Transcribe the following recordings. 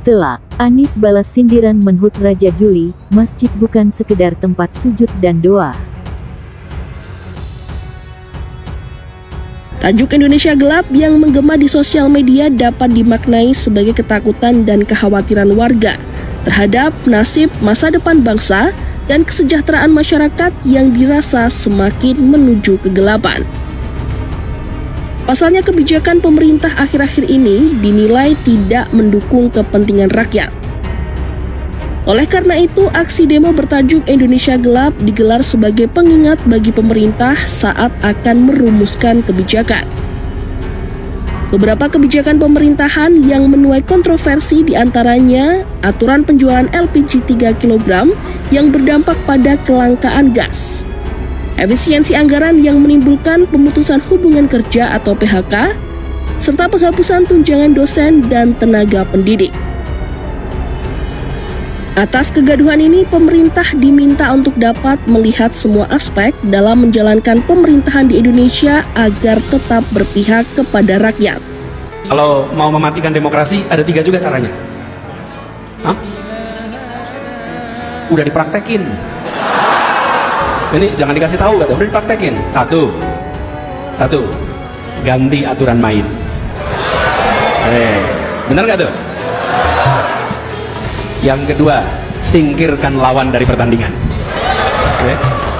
Telak, Anies balas sindiran Menhut Raja Juli, masjid bukan sekedar tempat sujud dan doa. Tajuk Indonesia gelap yang menggema di sosial media dapat dimaknai sebagai ketakutan dan kekhawatiran warga terhadap nasib masa depan bangsa dan kesejahteraan masyarakat yang dirasa semakin menuju kegelapan. Pasalnya kebijakan pemerintah akhir-akhir ini dinilai tidak mendukung kepentingan rakyat. Oleh karena itu, aksi demo bertajuk Indonesia Gelap digelar sebagai pengingat bagi pemerintah saat akan merumuskan kebijakan. Beberapa kebijakan pemerintahan yang menuai kontroversi diantaranya aturan penjualan LPG 3 kg yang berdampak pada kelangkaan gas, efisiensi anggaran yang menimbulkan pemutusan hubungan kerja atau PHK, serta penghapusan tunjangan dosen dan tenaga pendidik. Atas kegaduhan ini, pemerintah diminta untuk dapat melihat semua aspek dalam menjalankan pemerintahan di Indonesia agar tetap berpihak kepada rakyat. Kalau mau mematikan demokrasi, ada 3 juga caranya. Hah? Udah dipraktekin. Ini jangan dikasih tahu, udah dipraktekin. Satu, ganti aturan main. Benar nggak tuh? Yang kedua, singkirkan lawan dari pertandingan.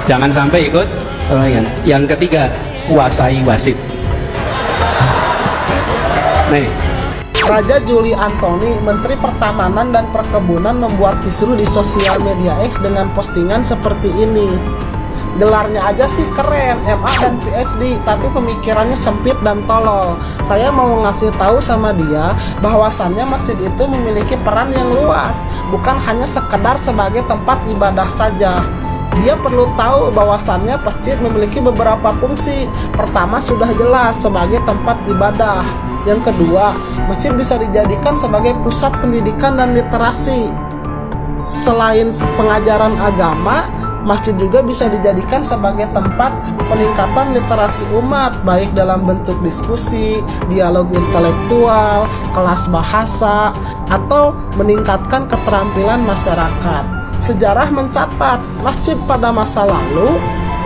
Jangan sampai ikut pertandingan. Yang ketiga, kuasai wasit. Nih. Raja Juli Antoni, Menteri Pertamanan dan Perkebunan, membuat kisruh di sosial media X dengan postingan seperti ini. Gelarnya aja sih keren, MA dan PhD, tapi pemikirannya sempit dan tolol. Saya mau ngasih tahu sama dia bahwasannya masjid itu memiliki peran yang luas, bukan hanya sekedar sebagai tempat ibadah saja. Dia perlu tahu bahwasannya masjid memiliki beberapa fungsi. Pertama, sudah jelas sebagai tempat ibadah. Yang kedua, masjid bisa dijadikan sebagai pusat pendidikan dan literasi. Selain pengajaran agama, masjid juga bisa dijadikan sebagai tempat peningkatan literasi umat, baik dalam bentuk diskusi, dialog intelektual, kelas bahasa, atau meningkatkan keterampilan masyarakat. Sejarah mencatat, masjid pada masa lalu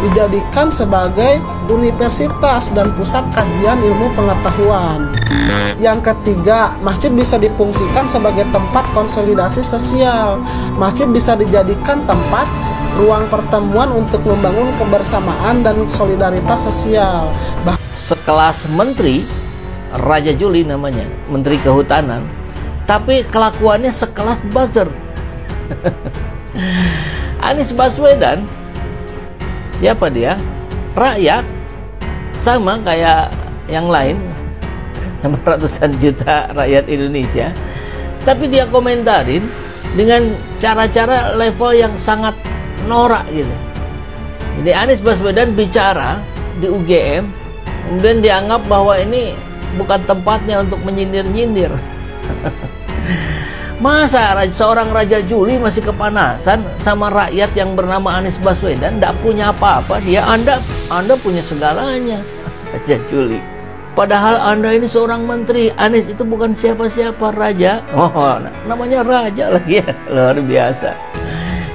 dijadikan sebagai universitas dan pusat kajian ilmu pengetahuan. Yang ketiga, masjid bisa difungsikan sebagai tempat konsolidasi sosial. Masjid bisa dijadikan tempat ruang pertemuan untuk membangun kebersamaan dan solidaritas sosial. Sekelas menteri, Raja Juli namanya, Menteri Kehutanan, tapi kelakuannya sekelas buzzer. Anies Baswedan, siapa dia? Rakyat, sama kayak yang lain, sama ratusan juta rakyat Indonesia, tapi dia komentarin dengan cara-cara level yang sangat norak gitu. Jadi Anies Baswedan bicara di UGM, kemudian dianggap bahwa ini bukan tempatnya untuk menyindir-nyindir. Masa seorang Raja Juli masih kepanasan sama rakyat yang bernama Anies Baswedan, tidak punya apa-apa. Dia Anda punya segalanya, Raja Juli. Padahal Anda ini seorang menteri. Anies itu bukan siapa-siapa, Raja. Oh, namanya Raja lagi ya, luar biasa.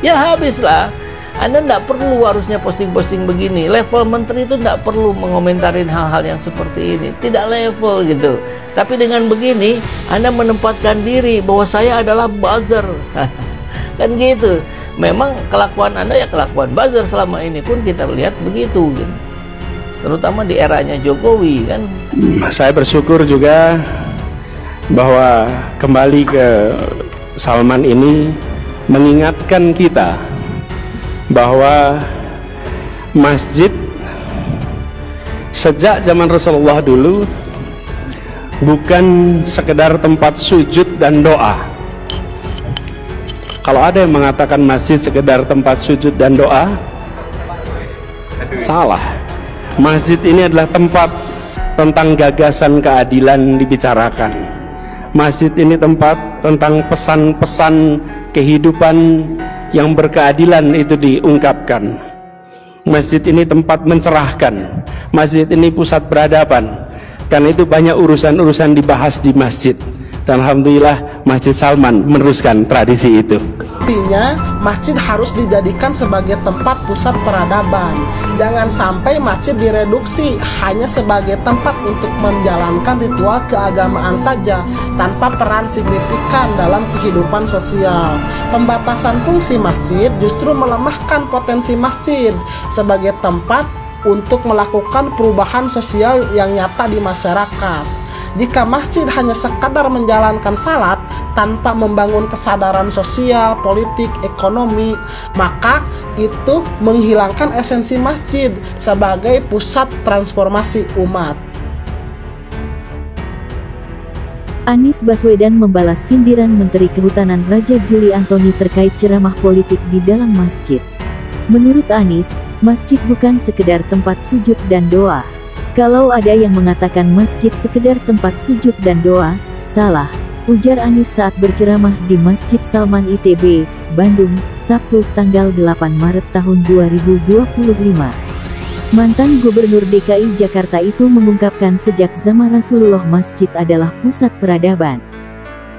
Ya habislah. Anda tidak perlu harusnya posting-posting begini. Level menteri itu tidak perlu mengomentarin hal-hal yang seperti ini. Tidak level gitu. Tapi dengan begini, Anda menempatkan diri bahwa saya adalah buzzer. Kan gitu. Memang kelakuan Anda ya kelakuan buzzer selama ini pun kita lihat begitu gitu. Terutama di eranya Jokowi kan. Saya bersyukur juga bahwa kembali ke Salman ini mengingatkan kita bahwa masjid sejak zaman Rasulullah dulu bukan sekedar tempat sujud dan doa. Kalau ada yang mengatakan masjid sekedar tempat sujud dan doa, salah. Masjid ini adalah tempat tentang gagasan keadilan dibicarakan. Masjid ini tempat tentang pesan-pesan kehidupan yang berkeadilan itu diungkapkan. Masjid ini tempat mencerahkan. Masjid ini pusat peradaban. Karena itu banyak urusan-urusan dibahas di masjid. Dan alhamdulillah Masjid Salman meneruskan tradisi itu. Artinya, masjid harus dijadikan sebagai tempat pusat peradaban. Jangan sampai masjid direduksi hanya sebagai tempat untuk menjalankan ritual keagamaan saja, tanpa peran signifikan dalam kehidupan sosial. Pembatasan fungsi masjid justru melemahkan potensi masjid sebagai tempat untuk melakukan perubahan sosial yang nyata di masyarakat. Jika masjid hanya sekadar menjalankan salat tanpa membangun kesadaran sosial, politik, ekonomi, maka itu menghilangkan esensi masjid sebagai pusat transformasi umat. Anies Baswedan membalas sindiran Menteri Kehutanan Raja Juli Antoni terkait ceramah politik di dalam masjid. Menurut Anies, masjid bukan sekedar tempat sujud dan doa. Kalau ada yang mengatakan masjid sekedar tempat sujud dan doa, salah, ujar Anies saat berceramah di Masjid Salman ITB, Bandung, Sabtu tanggal 8 Maret tahun 2025. Mantan Gubernur DKI Jakarta itu mengungkapkan sejak zaman Rasulullah masjid adalah pusat peradaban.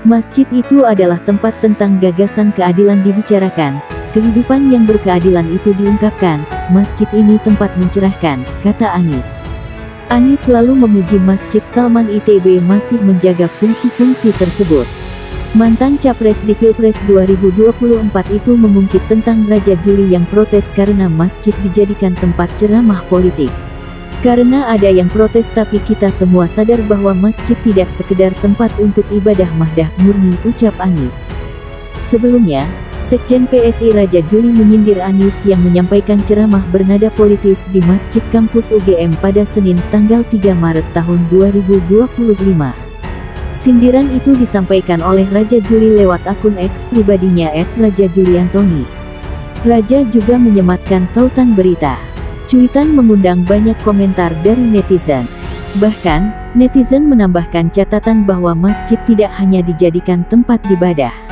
Masjid itu adalah tempat tentang gagasan keadilan dibicarakan, kehidupan yang berkeadilan itu diungkapkan, masjid ini tempat mencerahkan, kata Anies. Anies lalu memuji Masjid Salman ITB masih menjaga fungsi-fungsi tersebut. Mantan Capres di Pilpres 2024 itu mengungkit tentang Raja Juli yang protes karena masjid dijadikan tempat ceramah politik. Karena ada yang protes tapi kita semua sadar bahwa masjid tidak sekedar tempat untuk ibadah mahdah murni, ucap Anies. Sebelumnya, Sekjen PSI Raja Juli menyindir Anies yang menyampaikan ceramah bernada politis di Masjid Kampus UGM pada Senin tanggal 3 Maret tahun 2025. Sindiran itu disampaikan oleh Raja Juli lewat akun X pribadinya @rajajuliantoni. Raja juga menyematkan tautan berita. Cuitan mengundang banyak komentar dari netizen. Bahkan, netizen menambahkan catatan bahwa masjid tidak hanya dijadikan tempat ibadah.